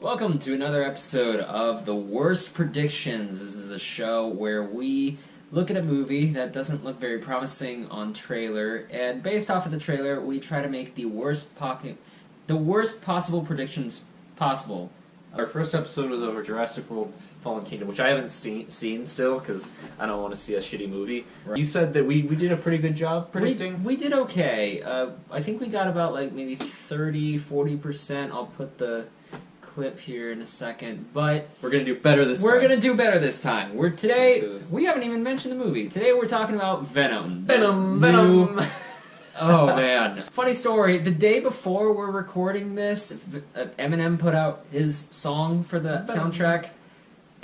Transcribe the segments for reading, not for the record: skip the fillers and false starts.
Welcome to another episode of The Worst Predictions. This is the show where we look at a movie that doesn't look very promising on trailer, and based off of the trailer, we try to make the worst possible predictions possible. Our first episode was over Jurassic World Fallen Kingdom, which I haven't seen still, because I don't want to see a shitty movie. Right. You said that we did a pretty good job predicting? We did okay. I think we got about maybe 30-40%. I'll put the clip here in a second, but we're gonna do better this time. We're gonna do better this time. We haven't even mentioned the movie. Today we're talking about Venom. Venom. Oh man. Funny story, the day before we're recording this, Eminem put out his song for the soundtrack,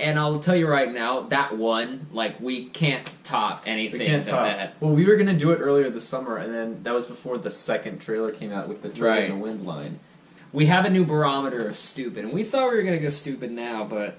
and I'll tell you right now, that one, we can't top anything that. Well, we were gonna do it earlier this summer, and then that was before the second trailer came out with the Turtle in the Wind line. We have a new barometer of stupid, and we thought we were going to go stupid now, but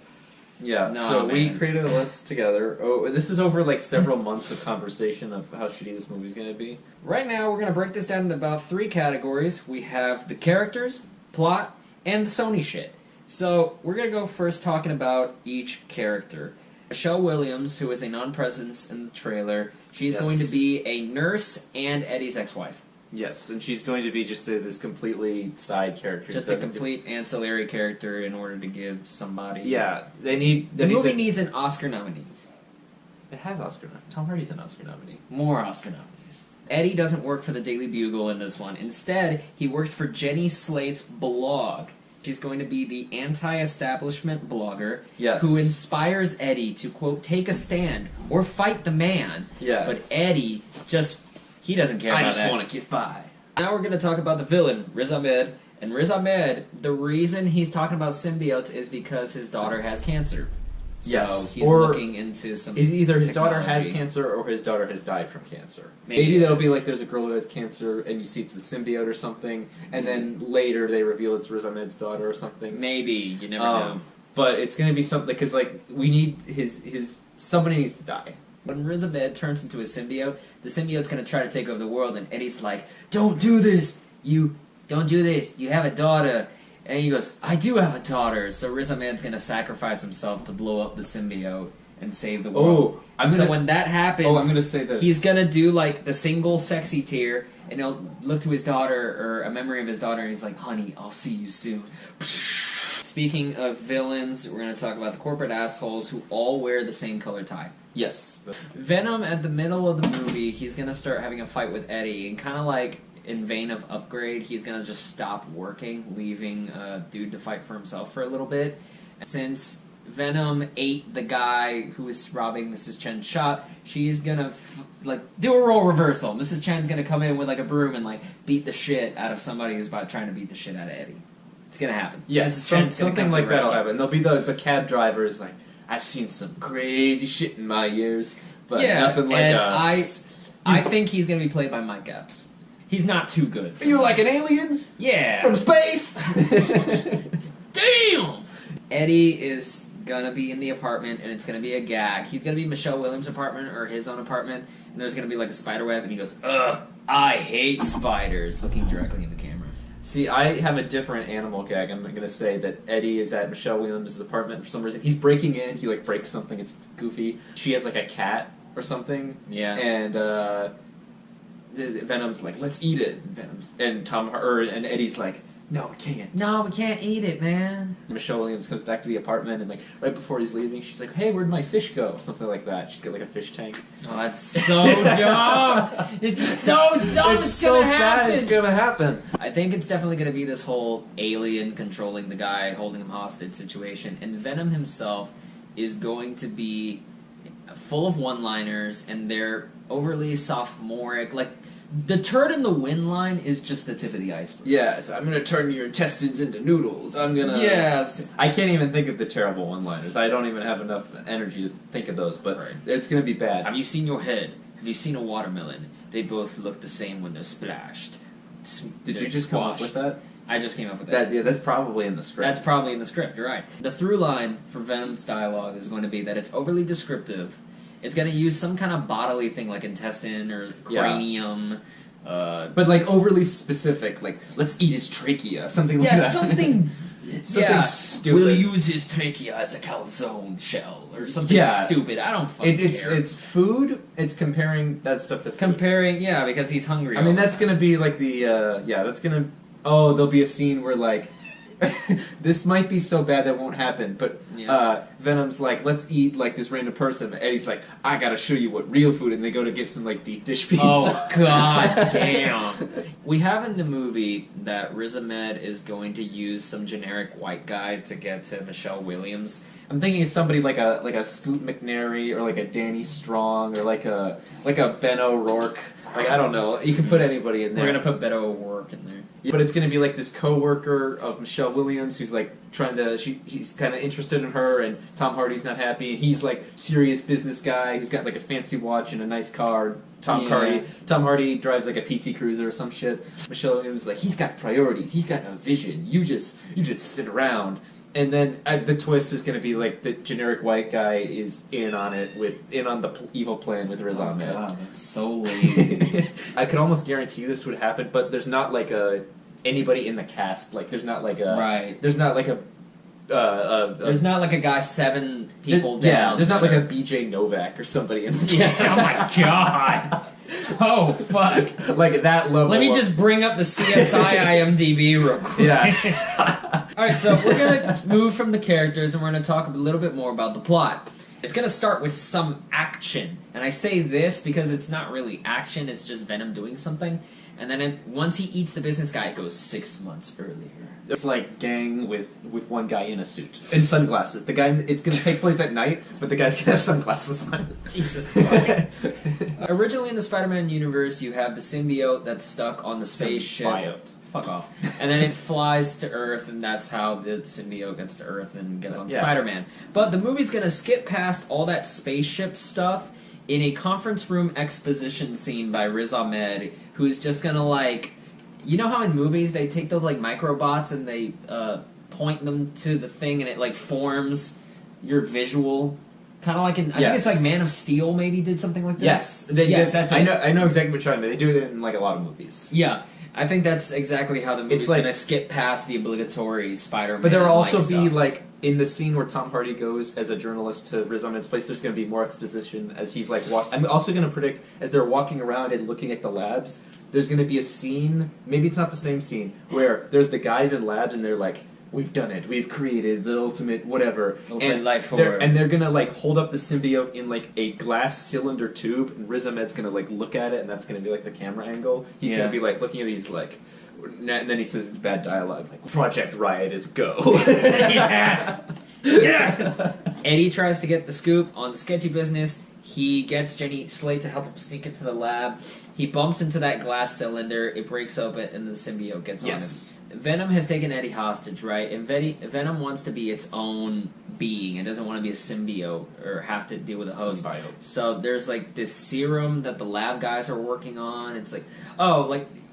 yeah. No, so man. We created a list together. Oh, this is over several months of conversation of how shitty this movie's going to be. Right now, we're going to break this down into about 3 categories. We have the characters, plot, and the Sony shit. So we're going to go first talking about each character. Michelle Williams, who is a non-presence in the trailer, she's going to be a nurse and Eddie's ex-wife. Yes, and she's going to be just this completely side character. Just a complete ancillary character in order to give somebody... Yeah, the movie needs an Oscar nominee. It has Oscar nominee. Tom Hardy's an Oscar nominee. More Oscar nominees. Eddie doesn't work for the Daily Bugle in this one. Instead, he works for Jenny Slate's blog. She's going to be the anti-establishment blogger who inspires Eddie to, quote, take a stand or fight the man. Yeah. But Eddie he doesn't care about that. I just want to get by. Now we're going to talk about the villain, Riz Ahmed. And Riz Ahmed, the reason he's talking about symbiotes is because his daughter has cancer. So he's looking into some either his daughter has cancer or his daughter has died from cancer. Maybe that'll be there's a girl who has cancer and you see it's the symbiote or something, and then later they reveal it's Riz Ahmed's daughter or something. Maybe. You never know. But it's going to be something, because we need somebody needs to die. When Riz Ahmed turns into a symbiote, the symbiote's going to try to take over the world, and Eddie's like, don't do this! Don't do this! You have a daughter! And he goes, I do have a daughter! So Riz Ahmed's going to sacrifice himself to blow up the symbiote and save the world. So when that happens, I'm going to say this. He's going to do, the single sexy tear, and he'll look to his daughter, or a memory of his daughter, and he's like, honey, I'll see you soon. Speaking of villains, we're going to talk about the corporate assholes who all wear the same color tie. Yes. Venom, at the middle of the movie, he's going to start having a fight with Eddie, and kind of in vein of Upgrade, he's going to just stop working, leaving Dude to fight for himself for a little bit. Since Venom ate the guy who was robbing Mrs. Chen's shop, she's going to do a role reversal. Mrs. Chen's going to come in with a broom and beat the shit out of somebody who's trying to beat the shit out of Eddie. It's going to happen. Yes, something like that'll happen. There'll be the cab driver is like, I've seen some crazy shit in my years, but nothing like us. I think he's going to be played by Mike Epps. He's not too good. Are you like an alien? Yeah. From space? Damn! Eddie is going to be in the apartment, and it's going to be a gag. He's going to be Michelle Williams' apartment, or his own apartment, and there's going to be a spider web, and he goes, ugh, I hate spiders, looking directly in the camera. See, I have a different animal gag. I'm going to say that Eddie is at Michelle Williams' apartment for some reason. He's breaking in. He, breaks something. It's goofy. She has, a cat or something. Yeah. And, Venom's like, let's eat it. And Eddie's like, no, we can't. No, we can't eat it, man. Michelle Williams comes back to the apartment, and, right before he's leaving, she's like, hey, where'd my fish go? Something like that. She's got, a fish tank. Oh, that's so dumb! It's so dumb! It's so bad it's gonna happen! I think it's definitely gonna be this whole alien controlling the guy, holding him hostage situation, and Venom himself is going to be full of one-liners, and they're overly sophomoric, the turd in the wind line is just the tip of the iceberg. Yes, I'm gonna turn your intestines into noodles. I'm gonna... Yes. I can't even think of the terrible one-liners. I don't even have enough energy to think of those, but it's gonna be bad. Have you seen your head? Have you seen a watermelon? They both look the same when they're splashed. Did you just come up with that? I just came up with that. Yeah, that's probably in the script. That's probably in the script, you're right. The through line for Venom's dialogue is going to be that it's overly descriptive. It's going to use some kind of bodily thing like intestine or cranium But like overly specific, like let's eat his trachea, something like that. something stupid. We'll use his trachea as a calzone shell or something stupid. I don't fucking care. It's food. It's comparing that stuff to food. Because he's hungry. I mean, that's gonna be like the that's gonna. Oh, there'll be a scene where like. This might be so bad that won't happen, but Venom's like, let's eat like this random person. And Eddie's like, I gotta show you what real food, and they go to get some like deep dish pizza. Oh god damn! We have in the movie that Riz Ahmed is going to use some generic white guy to get to Michelle Williams. I'm thinking of somebody like a Scoot McNairy or like a Danny Strong or like a Ben O'Rourke. Like I don't know. You can put anybody in there. We're gonna put Beto O'Rourke in there. But it's going to be like this co-worker of Michelle Williams who's like trying to, he's kind of interested in her, and Tom Hardy's not happy, and he's like serious business guy who's got like a fancy watch and a nice car. Tom Hardy drives like a PT Cruiser or some shit. Michelle Williams is like, he's got priorities, he's got a vision, you just sit around. And then the twist is going to be like the generic white guy is in on the evil plan with Riz Ahmed. Oh god, that's so lazy. I could almost guarantee this would happen, but there's not like anybody in the cast. Like there's not like a There's not like a. There's not like a guy 7 people down. Yeah, there's not like a BJ Novak or somebody in the cast. Oh my god. Oh fuck! Like at that level. Let me just bring up the CSI IMDb real quick. Yeah. All right, so we're gonna move from the characters and we're gonna talk a little bit more about the plot. It's gonna start with some action, and I say this because it's not really action; it's just Venom doing something. And then once he eats the business guy, it goes 6 months earlier. It's like gang with one guy in a suit and sunglasses. The guy, it's going to take place at night, but the guy's going to have sunglasses on. Jesus fuck. Originally in the Spider-Man universe, you have the symbiote that's stuck on the spaceship. Symbiote. Fuck off. And then it flies to Earth, and that's how the symbiote gets to Earth and gets on Spider-Man. But the movie's going to skip past all that spaceship stuff in a conference room exposition scene by Riz Ahmed, who's just going to like... You know how in movies they take those like microbots and they point them to the thing and it like forms your visual, kind of like in I think it's like Man of Steel maybe did something like this. Yes, that's it. I know exactly what you're talking about. They do it in like a lot of movies. Yeah, I think that's exactly how the movie's gonna skip past the obligatory Spider-Man. But there will also be like in the scene where Tom Hardy goes as a journalist to Riz Ahmed's place. There's going to be more exposition as he's like. I'm also going to predict as they're walking around and looking at the labs. There's going to be a scene, maybe it's not the same scene, where there's the guys in labs and they're like, we've done it, we've created the ultimate whatever. Ultimate life form. And they're going to like hold up the symbiote in like a glass cylinder tube, and Riz Ahmed's going to like look at it, and that's going to be like the camera angle. He's going to be like looking at it, he's like, and then he says bad dialogue, like, Project Riot is go. Yes! Yes! Eddie tries to get the scoop on the sketchy business. He gets Jenny Slate to help him sneak into the lab. He bumps into that glass cylinder, it breaks open, and the symbiote gets on him. Venom has taken Eddie hostage, right? And Venom wants to be its own being. It doesn't want to be a symbiote or have to deal with a host. Symbiote. So there's like this serum that the lab guys are working on. It's like,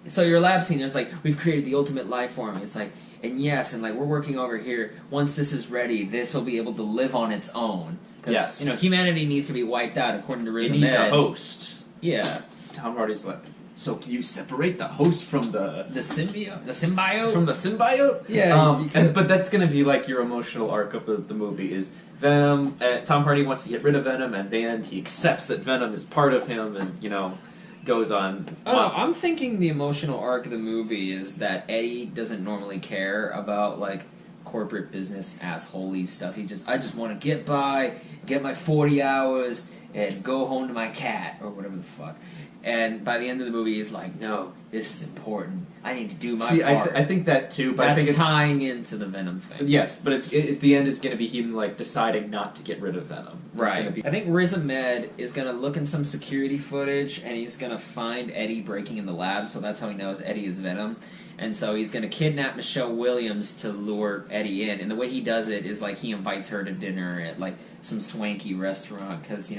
so your lab scene, there's like, we've created the ultimate life form. It's like, and yes, and like we're working over here. Once this is ready, this will be able to live on its own. Because, humanity needs to be wiped out according to Riz Ahmed. It needs a host. Yeah. Tom Hardy's like, so can you separate the host from the symbiote? The symbiote? From the symbiote? Yeah. But that's going to be like your emotional arc of the movie is Venom. Tom Hardy wants to get rid of Venom, and then he accepts that Venom is part of him, and goes on. I'm thinking the emotional arc of the movie is that Eddie doesn't normally care about like corporate business assholey stuff. I just want to get by, get my 40 hours, and go home to my cat or whatever the fuck. And by the end of the movie, he's like, no, this is important. I need to do my part. I think that too, but that's I think tying into the Venom thing. Yes, but at the end is going to be him like deciding not to get rid of Venom. Right. I think Riz Ahmed is going to look in some security footage, and he's going to find Eddie breaking in the lab, so that's how he knows Eddie is Venom. And so he's going to kidnap Michelle Williams to lure Eddie in. And the way he does it is like he invites her to dinner at like some swanky restaurant because,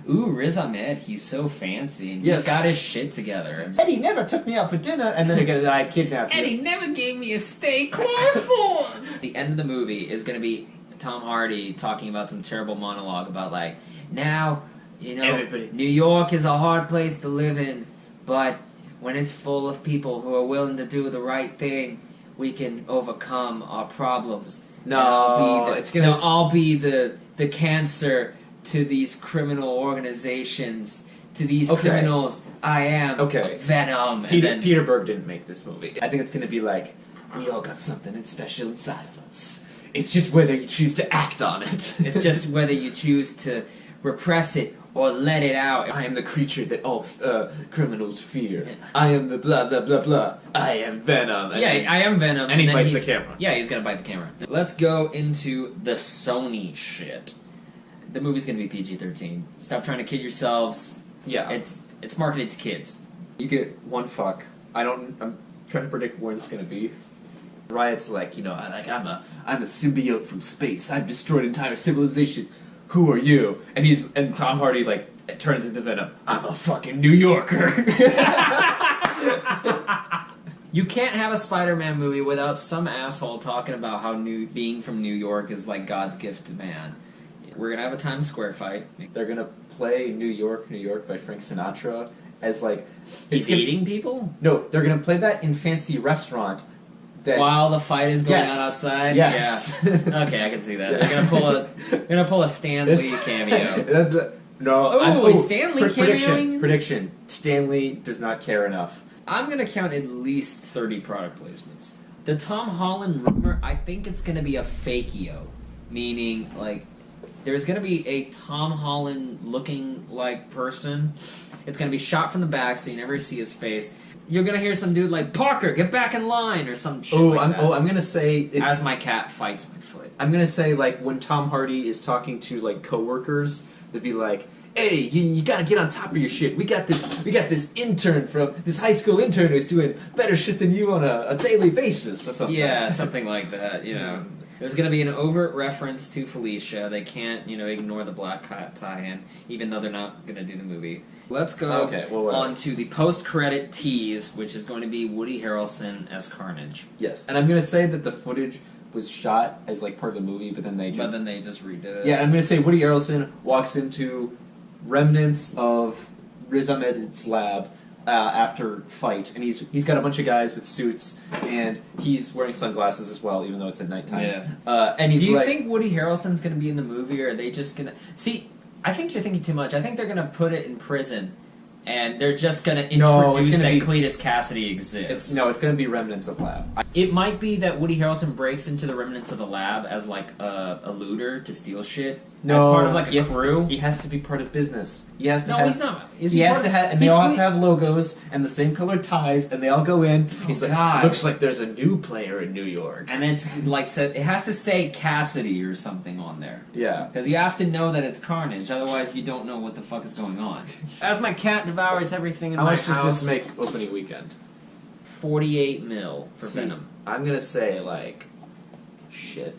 ooh, Riz Ahmed, he's so fancy and he's got his shit together. And Eddie never took me out for dinner, and then again, I kidnapped him. Eddie never gave me a steak chloroform. The end of the movie is going to be Tom Hardy talking about some terrible monologue about now, Everybody. New York is a hard place to live in, but when it's full of people who are willing to do the right thing, we can overcome our problems. No, I'll be the cancer to these criminal organizations. To these criminals, I am Venom. Peter Berg didn't make this movie. I think it's gonna be like, we all got something special inside of us. It's just whether you choose to act on it. It's just whether you choose to repress it or let it out. I am the creature that all criminals fear. I am the blah blah blah blah. I am Venom. I am Venom. And he bites the camera. Yeah, he's gonna bite the camera. Let's go into the Sony shit. The movie's gonna be PG-13. Stop trying to kid yourselves. Yeah. It's marketed to kids. You get one fuck. I'm trying to predict where it's gonna be. Riot's like, I'm a symbiote from space. I've destroyed entire civilizations. Who are you? And Tom Hardy turns into Venom. I'm a fucking New Yorker. You can't have a Spider-Man movie without some asshole talking about how being from New York is like God's gift to man. We're gonna have a Times Square fight. They're gonna play New York, New York by Frank Sinatra as he's eating people? No, they're gonna play that in fancy restaurant. While the fight is going on outside? Yes. Yeah. Okay, I can see that. They're gonna pull a Stan Lee cameo. No. Stan Lee cameoing? Prediction. Stan Lee does not care enough. I'm gonna count at least 30 product placements. The Tom Holland rumor, I think it's gonna be a fakio. Meaning, there's gonna be a Tom Holland looking person. It's gonna be shot from the back so you never see his face. You're gonna hear some dude like, Parker, get back in line, or some shit that. I'm gonna say as my cat fights my foot. I'm gonna say when Tom Hardy is talking to coworkers, they'd be like, "Hey, you gotta get on top of your shit. We got this intern from this high school intern who's doing better shit than you on a daily basis," or something. Yeah, something like that. There's gonna be an overt reference to Felicia. They can't ignore the Black Cat tie-in, even though they're not gonna do the movie. Let's go on to the post-credit tease, which is going to be Woody Harrelson as Carnage. Yes, and I'm going to say that the footage was shot as part of the movie, but then they just redid it. Yeah, I'm going to say Woody Harrelson walks into remnants of Riz Ahmed's lab after fight, and he's got a bunch of guys with suits, and he's wearing sunglasses as well, even though it's at nighttime. Yeah. And he's Do you think Woody Harrelson's going to be in the movie, or are they just going to... See... I think you're thinking too much. I think they're going to put it in prison, and they're just going to introduce that Cletus Cassidy exists. It's going to be remnants of lab. It might be that Woody Harrelson breaks into the remnants of the lab as a looter to steal shit. As part of a crew. He has to be part of business. He has to he's not. He has to have, and they all have to have logos and the same colored ties, and they all go in. He's looks like there's a new player in New York, and it's it has to say Cassidy or something on there. Yeah, because you have to know that it's Carnage, otherwise you don't know what the fuck is going on. As my cat devours everything in my house. How much does this make opening weekend? $48 million for Venom. I'm gonna say shit.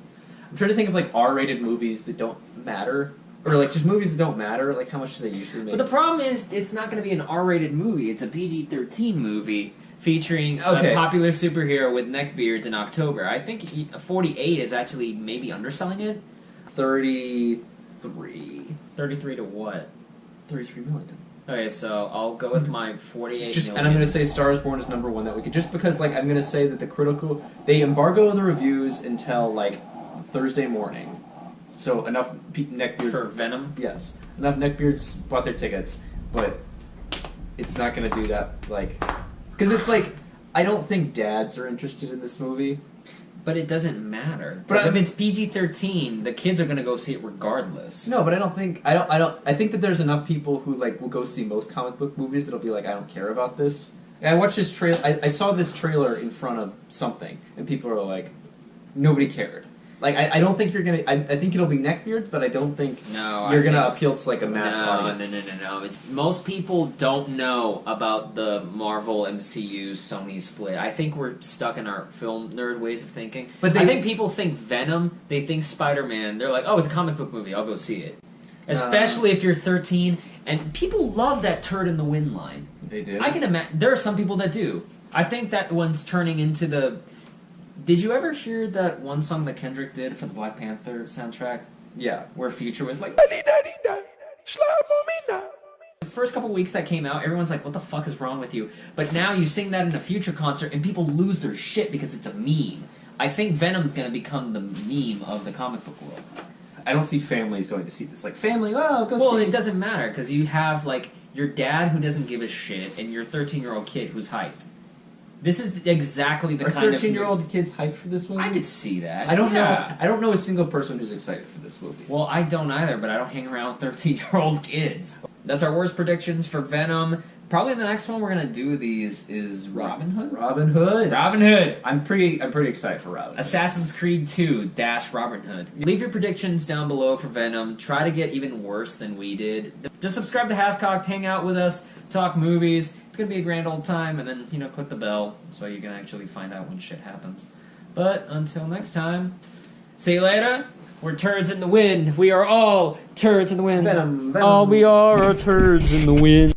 I'm trying to think of R-rated movies that don't matter, or just movies that don't matter. How much do they usually make? But the problem is, it's not going to be an R-rated movie. It's a PG-13 movie featuring a popular superhero with neckbeards in October. I think 48 is actually maybe underselling it. 33. 33 to what? 33 million. Okay, so I'll go with my 48 million. And I'm going to say Star is Born is #1 that weekend, just because I'm going to say that they embargo the reviews until Thursday morning, so enough neckbeards for Venom. Yes, enough neckbeards bought their tickets, but it's not going to do that. Because it's I don't think dads are interested in this movie. But it doesn't matter. But if it's PG-13, the kids are going to go see it regardless. No, but I think that there's enough people who will go see most comic book movies that'll be I don't care about this. And I watched this trailer. I saw this trailer in front of something, and people are nobody cared. I don't think you're gonna. I think it'll be neckbeards, but I don't think you're gonna appeal to a mass audience. No. Most people don't know about the Marvel MCU Sony split. I think we're stuck in our film nerd ways of thinking. But I think people think Venom, they think Spider-Man. They're oh, it's a comic book movie. I'll go see it. Especially if you're 13, and people love that turd in the wind line. They do. I can imagine. There are some people that do. I think that one's turning into the. Did you ever hear that one song that Kendrick did for the Black Panther soundtrack? Yeah. Where Future was first couple weeks that came out, everyone's like, what the fuck is wrong with you? But now you sing that in a Future concert and people lose their shit because it's a meme. I think Venom's gonna become the meme of the comic book world. I don't see families going to see this. Like, family, oh, go see. Well, it doesn't matter, because you have, like, your dad who doesn't give a shit and your 13-year-old kid who's hyped. This is exactly the kind of... 13-year-old kids hyped for this movie? I could see that. I don't know. I don't know a single person who's excited for this movie. Well, I don't either, but I don't hang around with 13-year-old kids. That's our worst predictions for Venom. Probably the next one we're gonna do these is Robin Hood. Robin Hood. Robin Hood. I'm pretty excited for Robin Hood. Assassin's Creed 2 - Robin Hood. Leave your predictions down below for Venom. Try to get even worse than we did. Just subscribe to HalfKocked, hang out with us, talk movies. It's gonna be a grand old time, and then click the bell so you can actually find out when shit happens. But until next time, see you later. We're turds in the wind. We are all turds in the wind. Venom. All we are turds in the wind.